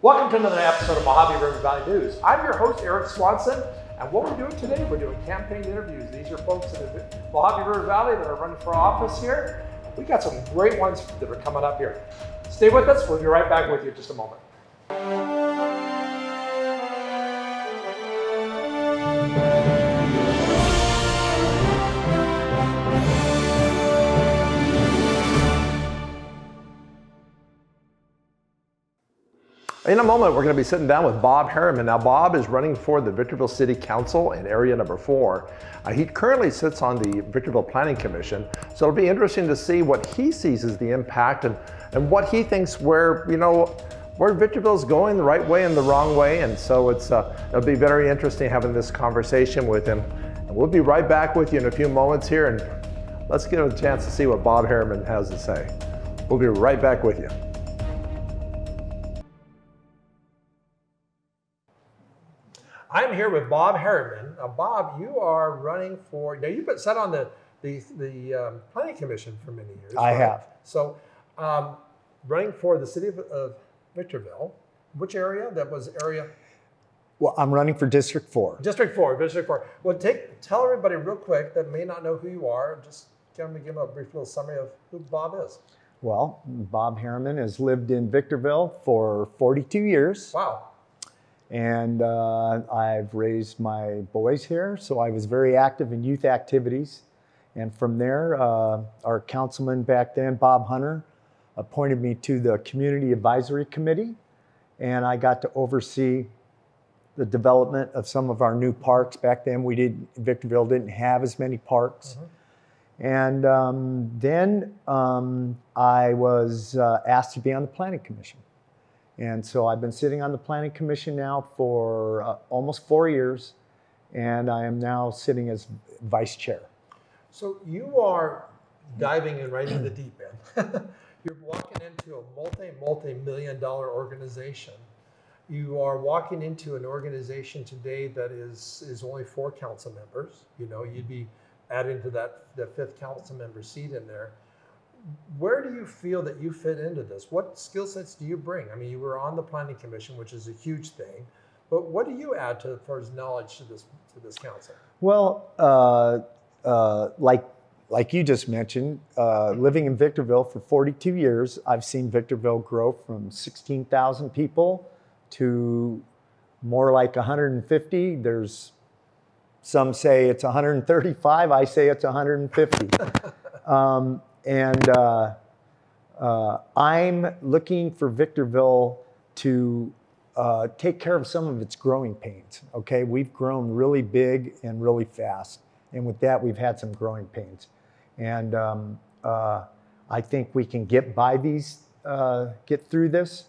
Welcome to another episode of Mojave River Valley News. I'm your host, Eric Swanson, and what we're doing today, we're doing campaign interviews. These are folks in the Mojave River Valley that are running for office here. We got some great ones that are coming up here. Stay with us, we'll be right back with you in just a moment. In a moment, we're going to be sitting down with Bob Harriman. Now, Bob is running for the Victorville City Council in area number 4. He currently sits on the Victorville Planning Commission, so it'll be interesting to see what he sees as the impact and what he thinks where Victorville's going the right way and the wrong way. And so it'll be very interesting having this conversation with him. And we'll be right back with you in a few moments here, and let's get a chance to see what Bob Harriman has to say. We'll be right back with you. I'm here with Bob Harriman. Now, Bob, you are running for, now you've been sat on the Planning Commission for many years. I have. So, running for the city of Victorville, which area? That was area? Well, I'm running for District 4. District 4. Well, tell everybody real quick that may not know who you are, just give them a brief little summary of who Bob is. Well, Bob Harriman has lived in Victorville for 42 years. Wow. And I've raised my boys here, so I was very active in youth activities. And from there, our councilman back then, Bob Hunter, appointed me to the Community Advisory Committee, and I got to oversee the development of some of our new parks. Back then, Victorville didn't have as many parks. Mm-hmm. And then I was asked to be on the Planning Commission. And so I've been sitting on the Planning Commission now for almost 4 years, and I am now sitting as vice chair. So you are diving in right in the deep end. You're walking into a multi-million-dollar organization. You are walking into an organization today that is only 4 council members. You know, you'd be adding to that 5th council member seat in there. Where do you feel that you fit into this? What skill sets do you bring? I mean, you were on the Planning Commission, which is a huge thing, but what do you add to for his knowledge to this council? Well, like you just mentioned, living in Victorville for 42 years, I've seen Victorville grow from 16,000 people to more like 150. There's some say it's 135. I say it's 150. And I'm looking for Victorville to take care of some of its growing pains, okay? We've grown really big and really fast. And with that, we've had some growing pains. And I think we can get through this.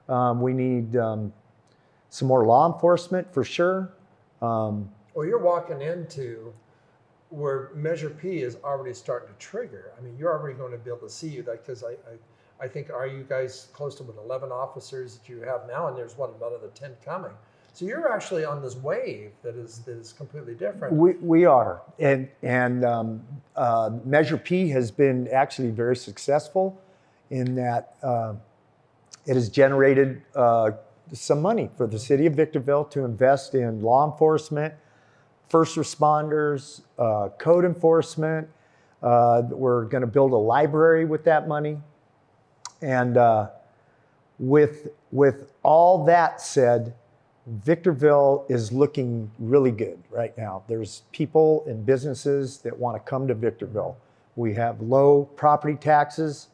We need some more law enforcement for sure. Well, you're walking into where Measure P is already starting to trigger. I mean, you're already going to be able to see that, because I think, are you guys close to 11 officers that you have now, and there's another 10 coming. So you're actually on this wave that is completely different. We are, and Measure P has been actually very successful in that it has generated some money for the city of Victorville to invest in law enforcement, first responders, code enforcement. We're going to build a library with that money. And with all that said, Victorville is looking really good right now. There's people and businesses that want to come to Victorville. We have low property taxes.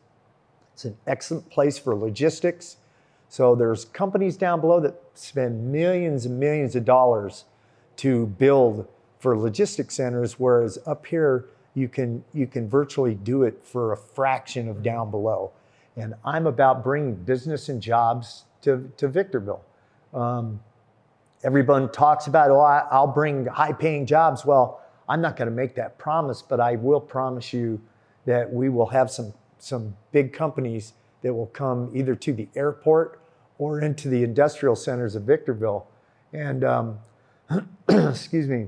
It's an excellent place for logistics. So there's companies down below that spend millions and millions of dollars to build for logistics centers, whereas up here you can virtually do it for a fraction of down below. And I'm about bringing business and jobs to Victorville. Everyone talks about, I'll bring high-paying jobs. Well, I'm not going to make that promise, but I will promise you that we will have some big companies that will come either to the airport or into the industrial centers of Victorville. And excuse me,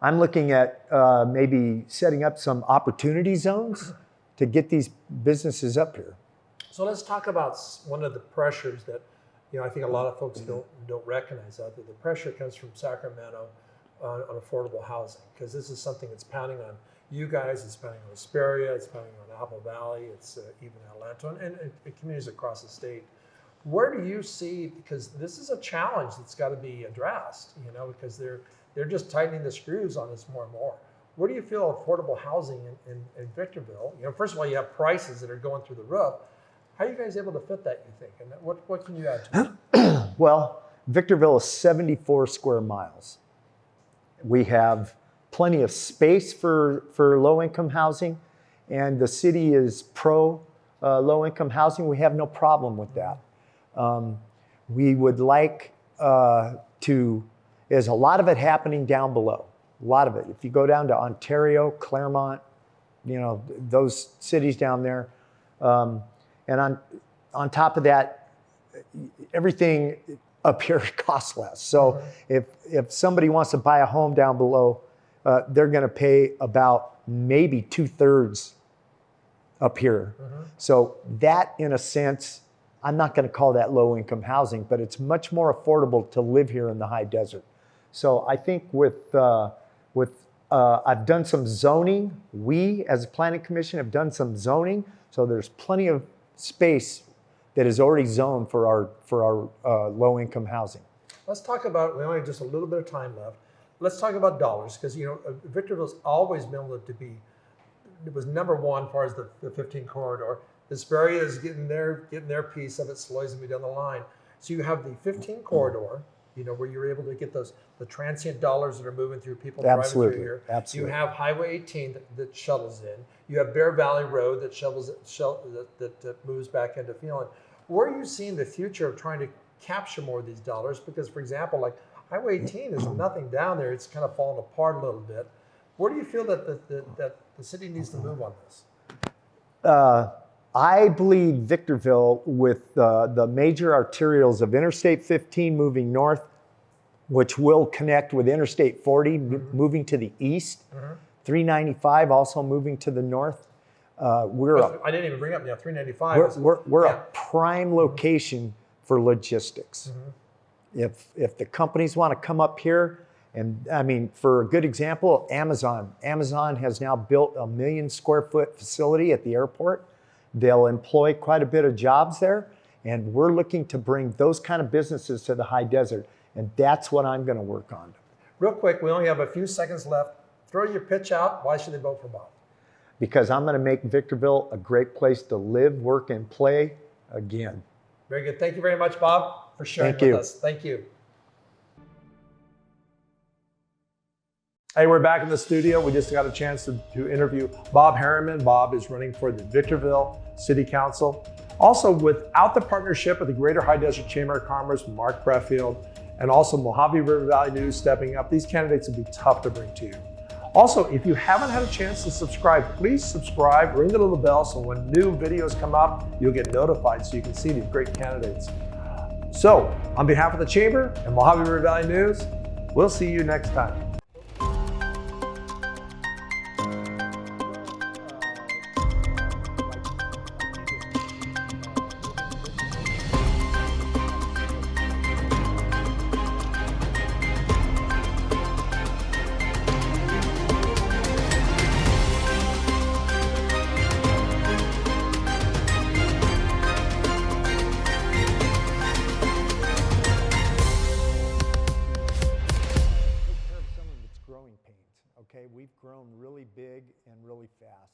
I'm looking at maybe setting up some opportunity zones to get these businesses up here. So let's talk about one of the pressures that I think a lot of folks don't recognize that the pressure comes from Sacramento on affordable housing, because this is something that's pounding on you guys, it's pounding on Hesperia, it's pounding on Apple Valley, it's even Atlanta, and communities across the state. Where do you see, because this is a challenge that's got to be addressed, because they're just tightening the screws on this more and more. Where do you feel affordable housing in Victorville? First of all, you have prices that are going through the roof. How are you guys able to fit that, you think? And what can you add to it? Well, Victorville is 74 square miles. We have plenty of space for low-income housing, and the city is pro low-income housing. We have no problem with that. We would like there's a lot of it happening down below, a lot of it. If you go down to Ontario, Claremont, those cities down there, and on top of that, everything up here costs less. So if somebody wants to buy a home down below, they're going to pay about maybe 2/3 up here. So that, in a sense, I'm not going to call that low-income housing, but it's much more affordable to live here in the high desert. So I think I've done some zoning. We, as a planning commission, have done some zoning. So there's plenty of space that is already zoned for our low-income housing. Let's talk about, we only have just a little bit of time left. Let's talk about dollars, because Victorville's always been able to be, it was number one as far as the 15 corridor. Hesperia is getting their piece of it slowly as we down the line. So you have the 15 corridor, where you're able to get the transient dollars that are moving through, people driving through here. Absolutely. You have Highway 18 that shuttles in. You have Bear Valley Road that moves back into Phelan. Where are you seeing the future of trying to capture more of these dollars? Because, for example, like Highway 18 is nothing down there. It's kind of fallen apart a little bit. Where do you feel that the city needs to move on this? I believe Victorville, with the major arterials of Interstate 15 moving north, which will connect with Interstate 40 moving to the east, 395 also moving to the north. I didn't even bring up 395. We're a prime location for logistics. If the companies want to come up here, and I mean, for a good example, Amazon has now built a 1 million square foot facility at the airport. They'll employ quite a bit of jobs there, and we're looking to bring those kind of businesses to the high desert, and that's what I'm going to work on. Real quick, we only have a few seconds left. Throw your pitch out. Why should they vote for Bob? Because I'm going to make Victorville a great place to live, work, and play again. Very good. Thank you very much, Bob, for sharing with us. Thank you. Hey, we're back in the studio. We just got a chance to interview Bob Harriman. Bob is running for the Victorville City Council. Also, without the partnership of the Greater High Desert Chamber of Commerce, Mark Breffield, and also Mojave River Valley News stepping up, these candidates would be tough to bring to you. Also, if you haven't had a chance to subscribe, please subscribe, ring the little bell, so when new videos come up, you'll get notified so you can see these great candidates. So, on behalf of the Chamber and Mojave River Valley News, we'll see you next time. We've grown really big and really fast.